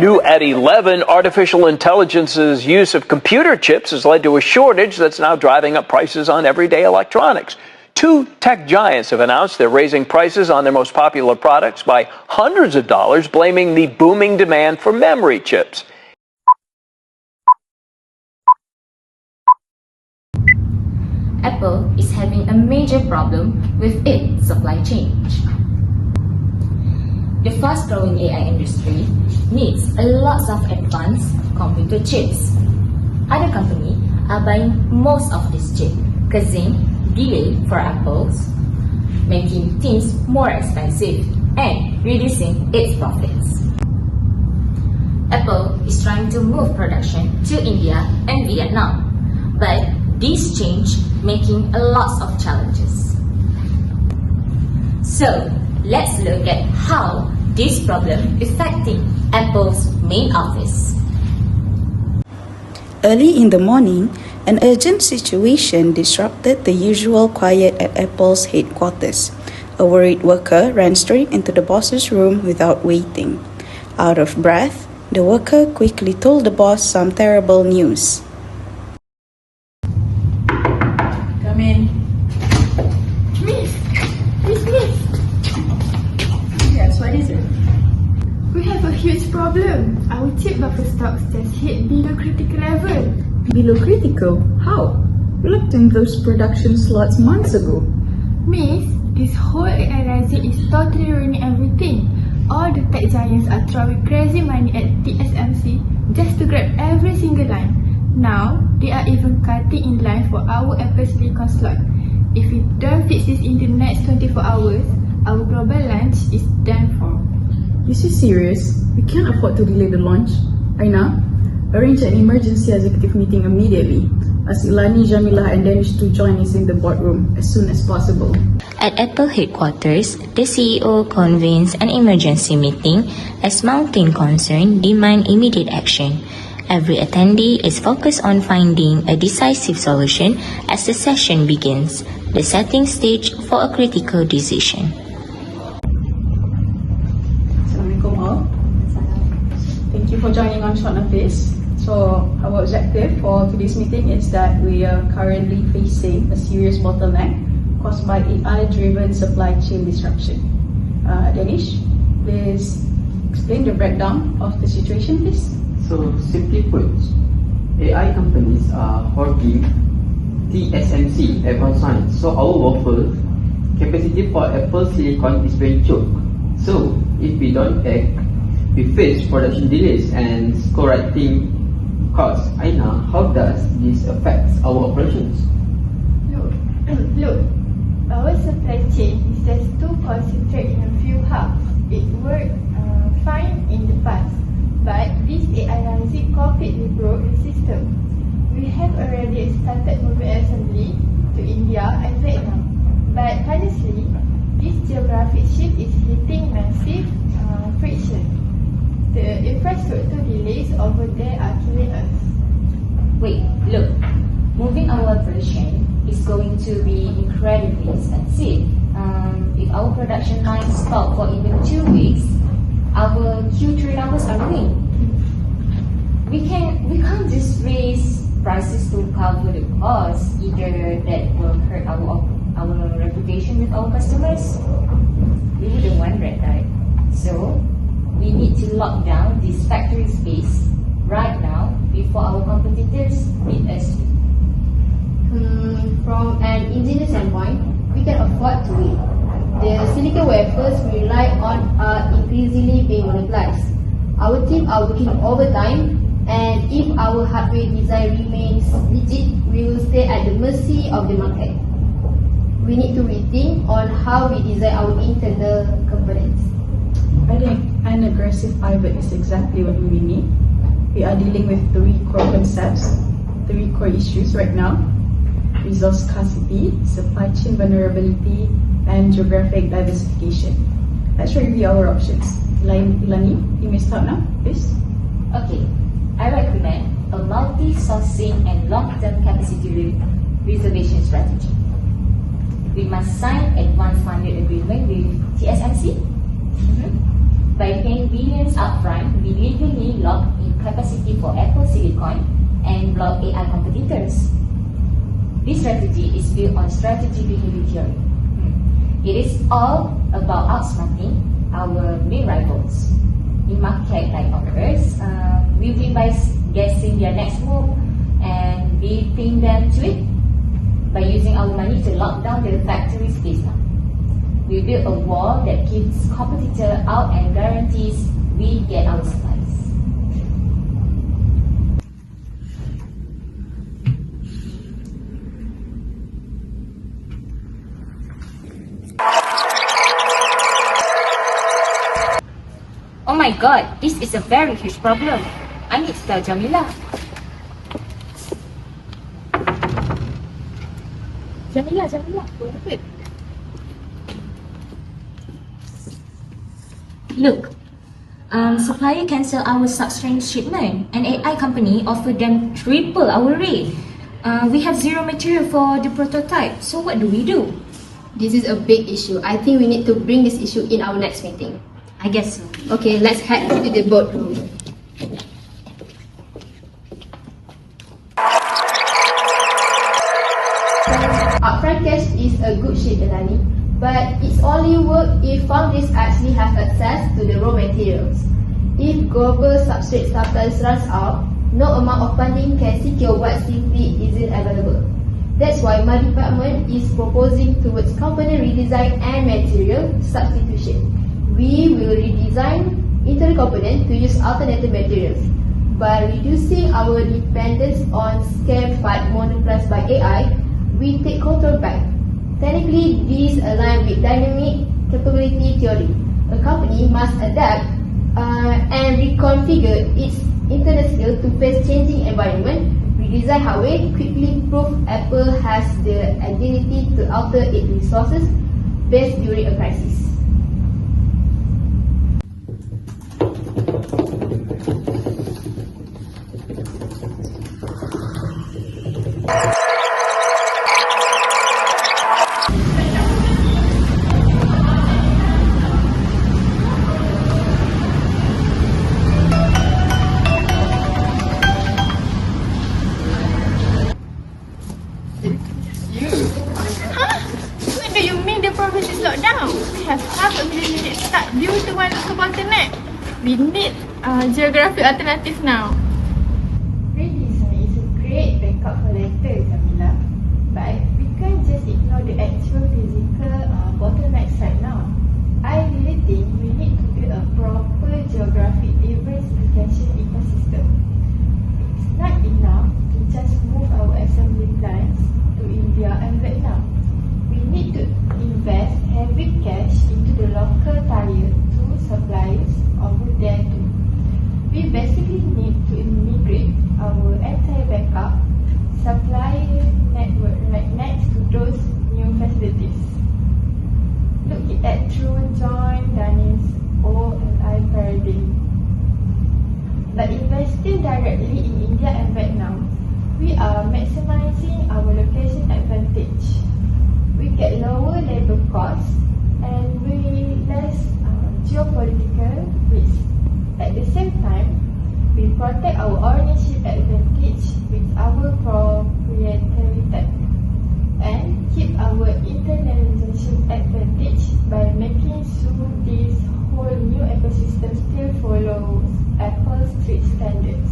New at 11, artificial intelligence's use of computer chips has led to a shortage that's now driving up prices on everyday electronics. Two tech giants have announced they're raising prices on their most popular products by hundreds of dollars, blaming the booming demand for memory chips. Apple is having a major problem with its supply chain. The fast-growing AI industry needs a lot of advanced computer chips. Other companies are buying most of this chip, causing delay for Apple, making things more expensive and reducing its profits. Apple is trying to move production to India and Vietnam, but this change making a lot of challenges. So let's look at how this problem affecting Apple's main office. Early in the morning, an urgent situation disrupted the usual quiet at Apple's headquarters. A worried worker ran straight into the boss's room without waiting. Out of breath, the worker quickly told the boss some terrible news. Come in. Miss! Yes, what is it? We have a huge problem. Our chip buffer stocks just hit below critical level. Below critical? How? We looked in those production slots months ago. Miss, this whole AI rising is totally ruining everything. All the tech giants are throwing crazy money at TSMC just to grab every single line. Now, they are even cutting in line for our Apple Silicon slot. If we don't fix this in the next 24 hours, our global launch is done for. Is this serious? We can't afford to delay the launch. Aina, arrange an emergency executive meeting immediately. Ask Ilani, Jamila and Danish to join us in the boardroom as soon as possible. At Apple headquarters, the CEO convenes an emergency meeting as mounting concern demand immediate action. Every attendee is focused on finding a decisive solution as the session begins, the setting stage for a critical decision. Assalamualaikum all. Thank you for joining on short notice. So our objective for today's meeting is that we are currently facing a serious bottleneck caused by AI-driven supply chain disruption. Danish, please explain the breakdown of the situation, please. So simply put, AI companies are hoarding TSMC Advanced Science. So our wafer capacity for Apple Silicon is very choked. So if we don't act, we face production delays and co-writing costs. Aina, how does this affect our operations? Look, our supply chain is just too concentrated in a few hubs. It worked fine in the past, but this AI rising completely broke the system. We have already started moving assembly to India and Vietnam, but honestly, this geographic shift is hitting massive friction. The infrastructure delays over there are killing us. Wait, look, moving our operation is going to be incredibly expensive. If our production lines stop for even 2 weeks, our Q3 numbers are ruined. We can't just raise prices to cover the cost. Either that will hurt our reputation with our customers. We wouldn't want that, right? So we need to lock down this factory space right now before our competitors beat us. From an engineer standpoint, we can afford to wait. The silicon wafers we rely on are increasingly being monopolized. Our team are working overtime, and if our hardware design remains rigid, we will stay at the mercy of the market. We need to rethink on how we design our internal components. I think an aggressive pivot is exactly what we need. We are dealing with 3 core concepts, 3 core issues right now: resource scarcity, supply chain vulnerability, and geographic diversification. Let's review our options. Ilani, you may start now, please. Okay, I recommend a multi-sourcing and long-term capacity reservation strategy. We must sign advance funded agreement with TSMC. By paying billions upfront, we legally lock in capacity for Apple Silicon and block AI competitors. This strategy is built on strategy behavior theory. It is all about outsmarting our main rivals. In market like ours, we win by guessing their next move and beating them to it by using our money to lock down their factory space now. We build a wall that keeps competitor out and guarantees we get our supplies. Oh my god, this is a very huge problem. I need to tell Jamila. Jamila, what happened? Look, supplier cancel our substrate shipment and AI company offered them triple our rate. We have zero material for the prototype, so what do we do? This is a big issue. I think we need to bring this issue in our next meeting. I guess so. Okay, let's head to the boardroom. Upfront cash is a good shit, Elani, but it's only work if foundries actually have access to the raw materials. If global substrate supplies runs out, no amount of funding can secure what simply isn't available. That's why my department is proposing towards component redesign and material substitution. We will redesign internal components to use alternative materials. By reducing our dependence on scarce part monopolized by AI, we take control back. Technically, this aligns with dynamic capability theory. A company must adapt and reconfigure its internal skill to face changing environment. Redesign hardware quickly prove Apple has the agility to alter its resources base during a crisis. What do you mean the progress is locked down? We have half a million units stuck due to one local bottleneck. We need geographic alternatives now. Redesign is a great backup for later, Camila. But we can't just ignore the actual physical bottlenecks right now. I really think we need to build a proper geographic diversification ecosystem. It's not enough to just move our assembly plants to India and Vietnam. We need to invest heavy cash into the local tier 2 suppliers over there too. We basically need to integrate our entire backup supply network right next to those new facilities. Look at True, John, Dennis, O and I paradigm. By investing directly in India and Vietnam, we are maximizing our location advantage. We get lower labor costs and we less geopolitical risk. At the same time, we protect our ownership advantage with our proprietary tech and keep our internalization advantage by making sure this whole new ecosystem still follows Apple's strict standards.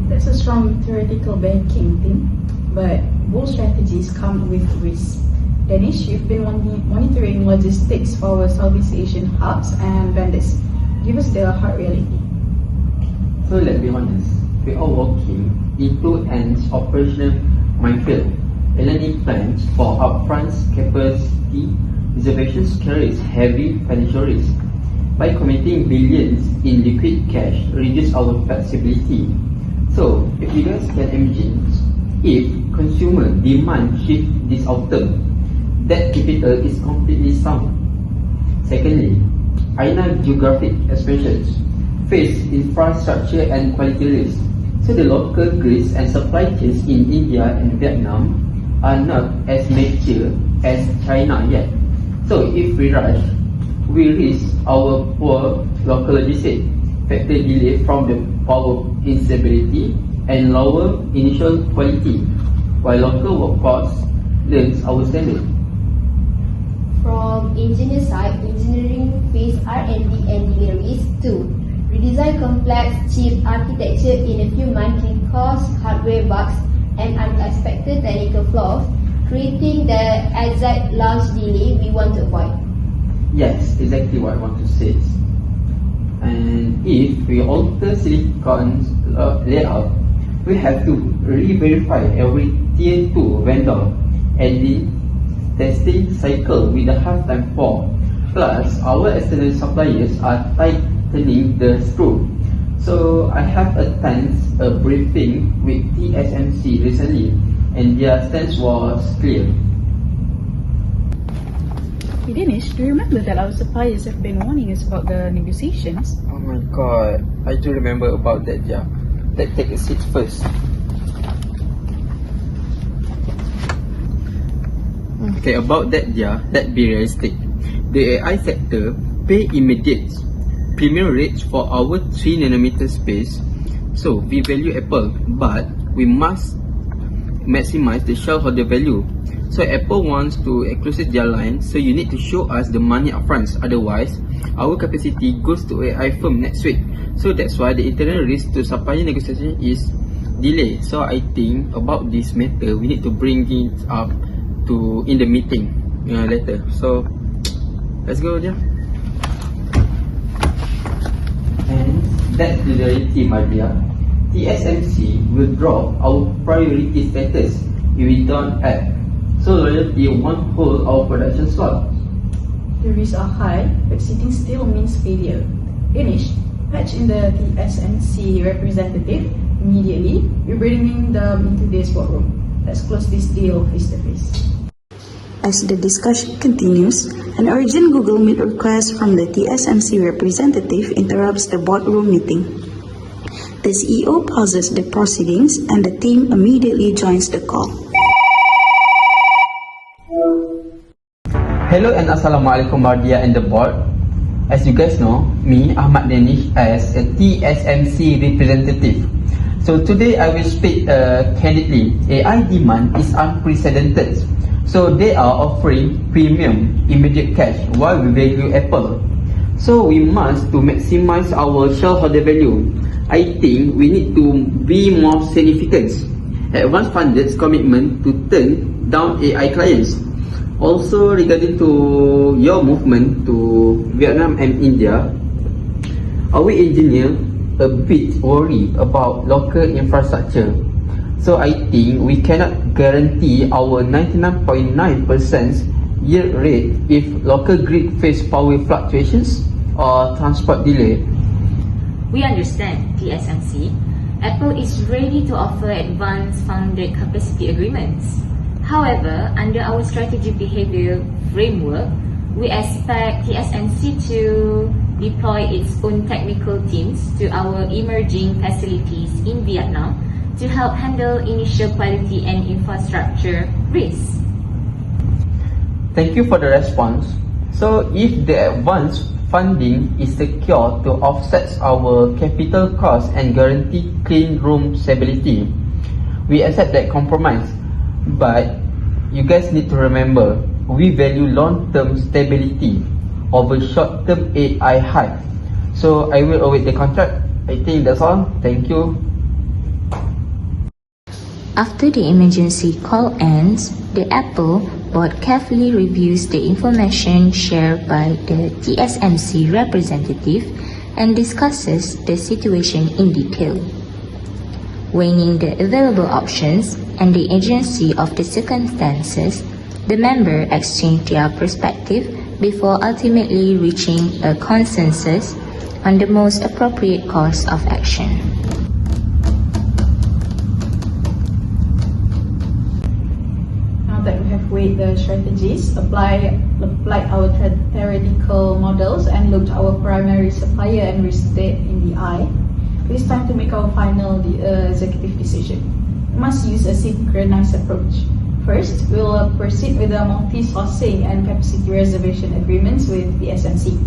That's a strong theoretical backing, Tim, but both strategies come with risks. Danish, you've been monitoring logistics for our Southeast Asian hubs and vendors. Give us the hard reality. So let's be honest, we are walking into an operational minefield. Elani plans for upfront capacity reservations carries heavy financial risk. By committing billions in liquid cash, reduce our flexibility. So, if you guys can imagine, if consumer demand shift this autumn, that capital is completely sound. Secondly, China geographic expansions face infrastructure and quality risks. So the local grids and supply chains in India and Vietnam are not as mature as China yet. So if we rush, we risk our poor locally said, factor delay from the power instability and lower initial quality, while local workforce learns our standard. From engineer side, engineering face R&D and deliveries to redesign complex chip architecture in a few months can cause hardware bugs and unexpected technical flaws, creating the exact launch delay we want to avoid. Yes, exactly what I want to say. And if we alter silicon's layout, we have to re-verify every tier 2 vendor and the testing cycle with a half-time for. Plus, our external suppliers are tightening the screw. So, I have attended a briefing with TSMC recently, and their stance was clear. Hey Dinesh, do you remember that our suppliers have been warning us about the negotiations? Oh my god, I do remember about that, yeah. Let's take a seat first. Okay, about that, yeah, let's be realistic. The AI sector pay immediate premium rates for our 3nm space. So, we value Apple, but we must maximize the shareholder value. So, Apple wants to exclusive their line, so you need to show us the money upfront. Otherwise, our capacity goes to AI firm next week. So, that's why the internal risk to supplier negotiation is delay. So, I think about this matter, we need to bring it up in the meeting later. So, let's go, yeah. And that's the reality, my dear. TSMC will drop our priority status if we don't act. So loyalty won't hold our production slot. The risks are high, but sitting still means failure. Dinesh, patch in the TSMC representative immediately. We're bringing them into this boardroom. Let's close this deal face to face. As the discussion continues, an urgent Google Meet request from the TSMC representative interrupts the boardroom meeting. The CEO pauses the proceedings and the team immediately joins the call. Hello and Assalamualaikum Mardia and the board. As you guys know, me, Ahmad Danish, as a TSMC representative. So today I will speak candidly. AI demand is unprecedented. So they are offering premium immediate cash while we value Apple. So we must to maximize our shareholder value. I think we need to be more significant. Advance funded commitment to turn down AI clients. Also regarding to your movement to Vietnam and India, our engineer a bit worried about local infrastructure. So I think we cannot guarantee our 99.9% yield rate if local grid face power fluctuations or transport delay. We understand, TSMC. Apple is ready to offer advanced funded capacity agreements. However, under our strategic behavior framework, we expect TSMC to deploy its own technical teams to our emerging facilities in Vietnam to help handle initial quality and infrastructure risks. Thank you for the response. So if the advance funding is secure to offset our capital costs and guarantee clean room stability, we accept that compromise. But you guys need to remember, we value long-term stability over short-term AI hype. So I will await the contract. I think that's all. Thank you. After the emergency call ends, the Apple board carefully reviews the information shared by the TSMC representative and discusses the situation in detail. Weighing the available options and the urgency of the circumstances, the members exchange their perspective before ultimately reaching a consensus on the most appropriate course of action. That we have weighed the strategies, applied our theoretical models, and looked our primary supplier and risk data in the eye, it is time to make our final executive decision. We must use a synchronized approach. First, we will proceed with the multi-sourcing and capacity reservation agreements with TSMC.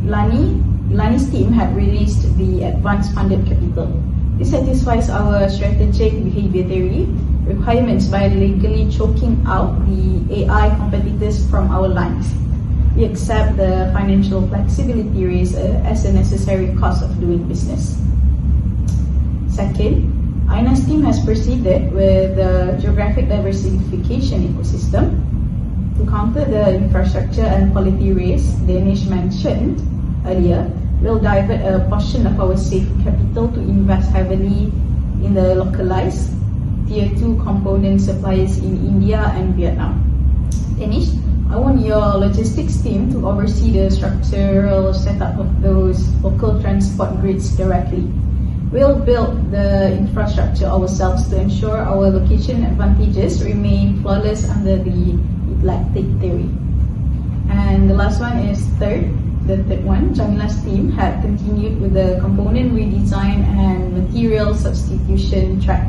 Lani, Ilani's team had released the Advanced Funded Capital. This satisfies our strategic behavior theory requirements by legally choking out the AI competitors from our lines. We accept the financial flexibility risk as a necessary cost of doing business. Second, Aina's team has proceeded with the geographic diversification ecosystem. To counter the infrastructure and quality risk Danish mentioned earlier, we'll divert a portion of our safe capital to invest heavily in the localized Tier 2 component suppliers in India and Vietnam. Danish, I want your logistics team to oversee the structural setup of those local transport grids directly. We'll build the infrastructure ourselves to ensure our location advantages remain flawless under the eclectic theory. And the last one is the third one, Jamila's team had continued with the component redesign and material substitution track,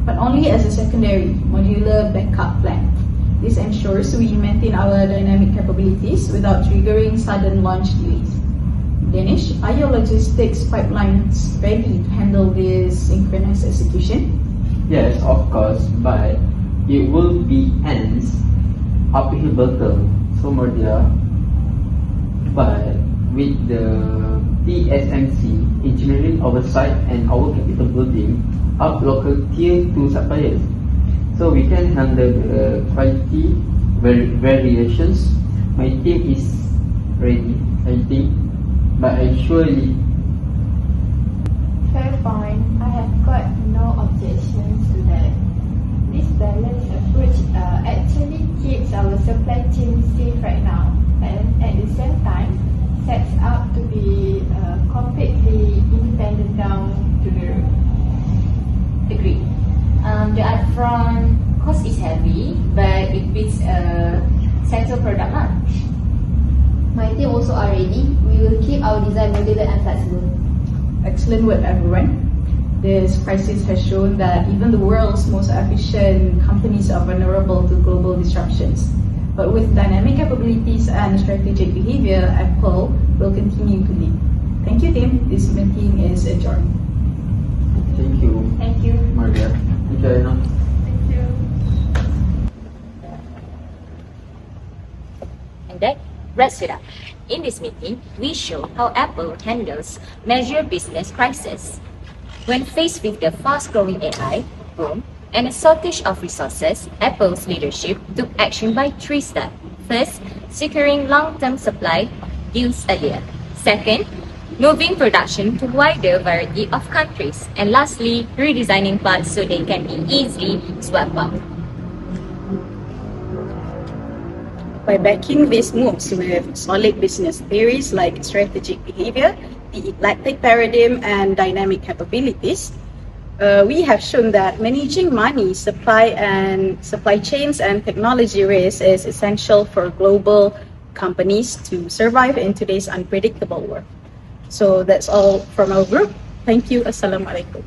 but only as a secondary modular backup plan. This ensures we maintain our dynamic capabilities without triggering sudden launch delays. Danish, are your logistics pipelines ready to handle this synchronous execution? Yes, of course, but it will be hence uphill battle. So Mardia, but with the TSMC engineering oversight and our capital building up local tier 2 suppliers, so we can handle the quality variations. My team is ready, I think, but I surely. Fair point. I have got no objections to that. This balanced approach actually keeps our supply chain safe right now, and at the same time sets up to be completely independent down to the road. Agreed. The upfront cost is heavy, but it beats a central product launch. My team also are ready. We will keep our design modular and flexible. Excellent work, everyone. This crisis has shown that even the world's most efficient companies are vulnerable to global disruptions. But with dynamic capabilities and strategic behavior, Apple will continue to lead. Thank you, team. This meeting is adjourned. Thank you, Thank you. Mardia. Thank you, Aina. Thank you. And that wraps it up. In this meeting, we show how Apple handles major business crises. When faced with the fast-growing AI boom and a shortage of resources, Apple's leadership took action by 3 steps. First, securing long-term supply deals earlier. Second, moving production to wider variety of countries. And lastly, redesigning parts so they can be easily swapped out. By backing these moves with solid business theories like strategic behavior, the eclectic paradigm, and dynamic capabilities, we have shown that managing money, supply chains, and technology risk is essential for global companies to survive in today's unpredictable world. So that's all from our group. Thank you. Assalamualaikum.